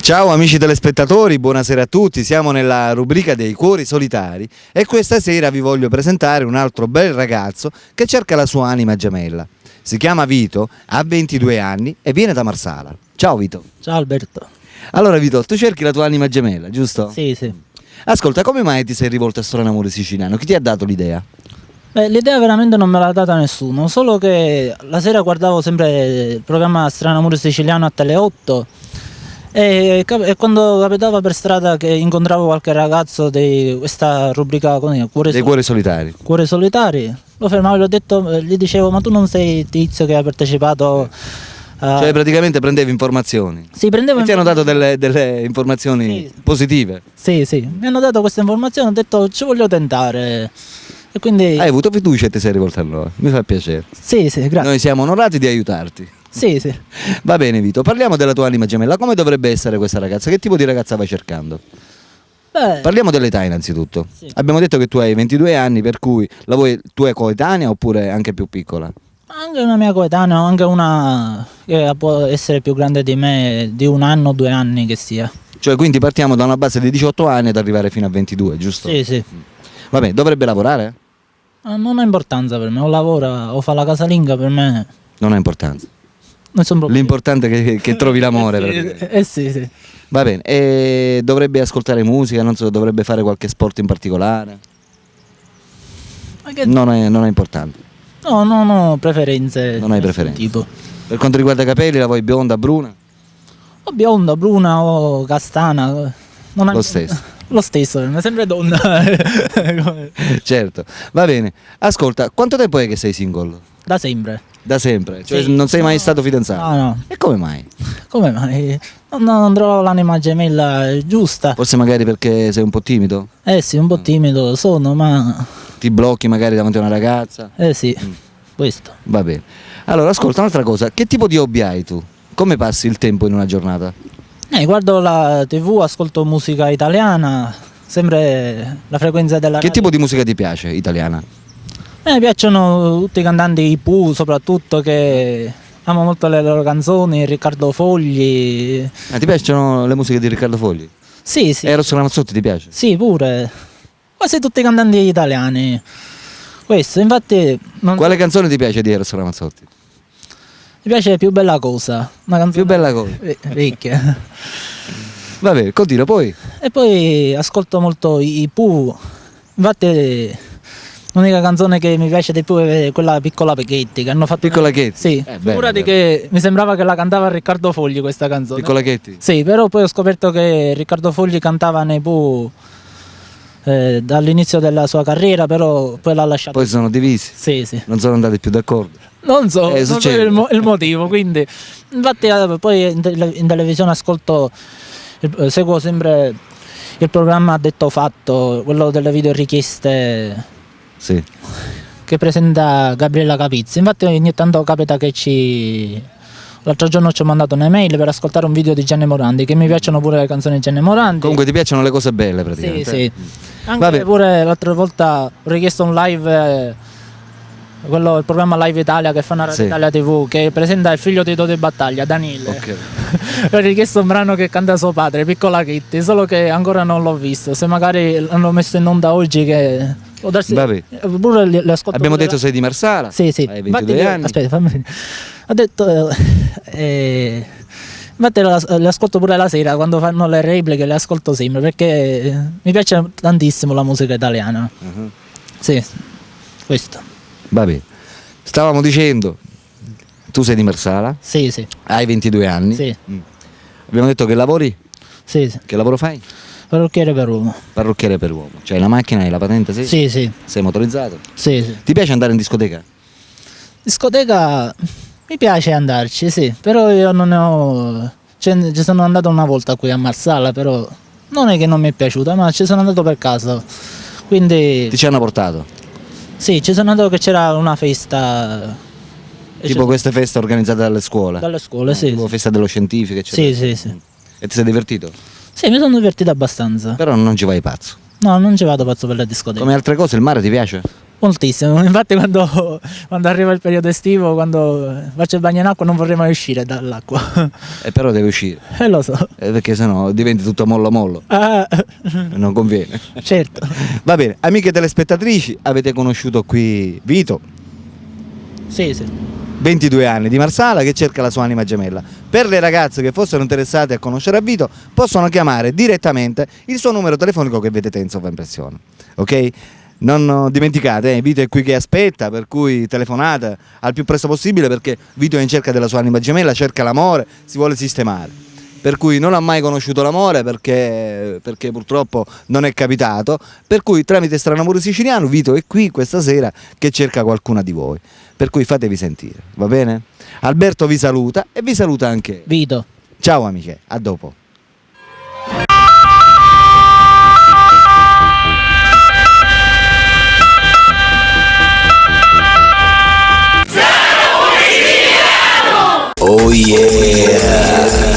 Ciao amici telespettatori, buonasera a tutti, siamo nella rubrica dei cuori solitari e questa sera vi voglio presentare un altro bel ragazzo che cerca la sua anima gemella. Si chiama Vito, ha 22 anni e viene da Marsala. Ciao Vito. Ciao Alberto. Allora Vito, tu cerchi la tua anima gemella, giusto? Sì, sì. Ascolta, come mai ti sei rivolto a Strano Amore Siciliano? Chi ti ha dato l'idea? Beh, l'idea veramente non me l'ha data nessuno, solo che la sera guardavo sempre il programma Strano Amore Siciliano a Tele 8 e quando capitava per strada che incontravo qualche ragazzo di questa rubrica Dei cuori solitari. Cuori solitari, lo fermavo e gli dicevo: ma tu non sei il tizio che ha partecipato a... Cioè praticamente prendevi informazioni. Sì, prendevo E ti hanno dato delle informazioni Sì. positive. Sì, sì, mi hanno dato questa informazione, ho detto ci voglio tentare e quindi... Hai avuto fiducia e ti sei rivolto a noi, mi fa piacere. Sì, sì, grazie. Noi siamo onorati di aiutarti. Sì, sì. Va bene Vito, parliamo della tua anima gemella. Come dovrebbe essere questa ragazza? Che tipo di ragazza vai cercando? Beh, Parliamo dell'età innanzitutto. Sì. Abbiamo detto che tu hai 22 anni, per cui la vuoi tua coetanea oppure anche più piccola? anche una mia coetanea, o anche una che può essere più grande di me, di 1 anno o 2 anni che sia. Cioè quindi partiamo da una base di 18 anni ad arrivare fino a 22, giusto? Sì, sì. Vabbè, dovrebbe lavorare? Non ha importanza per me, o lavora o fa la casalinga, per me Non ha importanza. nessun problema. L'importante è che trovi l'amore. praticamente. Sì, sì. Va bene, e dovrebbe ascoltare musica, non so, dovrebbe fare qualche sport in particolare? Ma che... Non è importante. No, non ho preferenze. Non hai di nessun preferenze. tipo. Per quanto riguarda i capelli, la vuoi bionda, bruna? O bionda, bruna o castana. Non ha- Lo stesso. Lo stesso, per me sempre donna. Certo, va bene. Ascolta, quanto tempo è che sei single? Da sempre. Da sempre? Cioè Sì. non sei mai No. stato fidanzato? No, no. E come mai? Come mai? Non trovo l'anima gemella giusta. Forse magari perché sei un po' timido? Eh sì, un po' timido sono, ma... Ti blocchi magari davanti a una ragazza? Eh sì, questo. Va bene. Allora, ascolta un'altra cosa. Che tipo di hobby hai tu? Come passi il tempo in una giornata? Guardo la TV, ascolto musica italiana, sempre la frequenza della Che radio. tipo di musica ti piace, italiana? Mi piacciono tutti i cantanti, i Pooh soprattutto, che amo molto le loro canzoni, Riccardo Fogli. Ti piacciono le musiche di Riccardo Fogli? Sì, sì. E Eros Ramazzotti ti piace? Sì, pure. Quasi tutti i cantanti italiani. Questo, infatti, Quale canzone ti piace di Eros Ramazzotti? mi piace Più bella cosa, una canzone Più bella cosa. vecchia. Va bene, continua poi. E poi ascolto molto i Pooh. Infatti l'unica canzone che mi piace di più è quella Piccola Pecchetti che hanno fatto. Piccola Chetti? Sì, Bella, figurati bella. che mi sembrava che la cantava Riccardo Fogli questa canzone. Piccola Chetti? Sì, però poi ho scoperto che Riccardo Fogli cantava nei Pooh dall'inizio della sua carriera, però poi l'ha lasciato. Poi sono divisi, Sì, sì. non sono andati più d'accordo. Non so, non so succede. il motivo, quindi infatti poi in televisione ascolto, seguo sempre il programma A Detto Fatto, quello delle video richieste Sì. che presenta Gabriella Capizzi. Infatti ogni tanto capita che l'altro giorno ci ho mandato un'email per ascoltare un video di Gianni Morandi, che mi piacciono pure le canzoni di Gianni Morandi. Comunque ti piacciono le cose belle Sì, praticamente? sì. Vabbè. Anche pure l'altra volta ho richiesto un live, il programma Live Italia che fa una Radio Sì. Italia TV, che presenta il figlio di Tode Battaglia, Danilo. Ok. Ho richiesto un brano che canta suo padre, Piccola Kitty, solo che ancora non l'ho visto. Se magari l'hanno messo in onda oggi, che può darsi. Vabbè. Pure le ascolto Abbiamo pure detto sei di Marsala? Sì, sì. Hai 22 Infatti, anni? aspetta, fammi finire. Ho detto infatti le ascolto pure la sera quando fanno le repliche, le ascolto sempre perché mi piace tantissimo la musica italiana. Mhm. Sì, questo. Va bene. Stavamo dicendo, tu sei di Marsala, Sì, sì. hai 22 anni. Sì, Abbiamo detto che lavori? sì, sì. Che lavoro fai? Parrucchiere per uomo. Parrucchiere per uomo. Cioè la macchina hai la patente? Sì. Sì, sì, Sei motorizzato? sì, sì. Ti piace andare in discoteca? Discoteca mi piace andarci, sì, però io non ne ho. Ci sono andato una volta qui a Marsala, però non è che non mi è piaciuta, ma ci sono andato per caso. Quindi Ti ci hanno portato? sì, ci sono andato che c'era una festa. e Tipo queste feste organizzate dalle scuole? dalle scuole, sì. Tipo festa dello scientifico, eccetera. Sì, sì, sì. E ti sei divertito? Sì, mi sono divertito abbastanza. Però non ci vai pazzo. No, non ci vado pazzo per la discoteca. Come altre cose, il mare ti piace? Moltissimo, infatti quando arriva il periodo estivo, quando faccio il bagno in acqua non vorrei mai uscire dall'acqua. Però deve uscire, Lo so. perché sennò diventi tutto mollo mollo, Ah, non conviene. certo. Va bene, amiche telespettatrici, avete conosciuto qui Vito, Sì, sì. 22 anni, di Marsala, che cerca la sua anima gemella. Per le ragazze che fossero interessate a conoscere a Vito, possono chiamare direttamente il suo numero telefonico che vedete in sovraimpressione, ok? Non dimenticate, Vito è qui che aspetta, per cui telefonate al più presto possibile, perché Vito è in cerca della sua anima gemella, cerca l'amore, si vuole sistemare. Per cui non ha mai conosciuto l'amore perché purtroppo non è capitato, per cui tramite Strano Amore Siciliano Vito è qui questa sera che cerca qualcuna di voi, per cui fatevi sentire, va bene? Alberto vi saluta e vi saluta anche Vito. ciao amiche, a dopo. Oh yeah!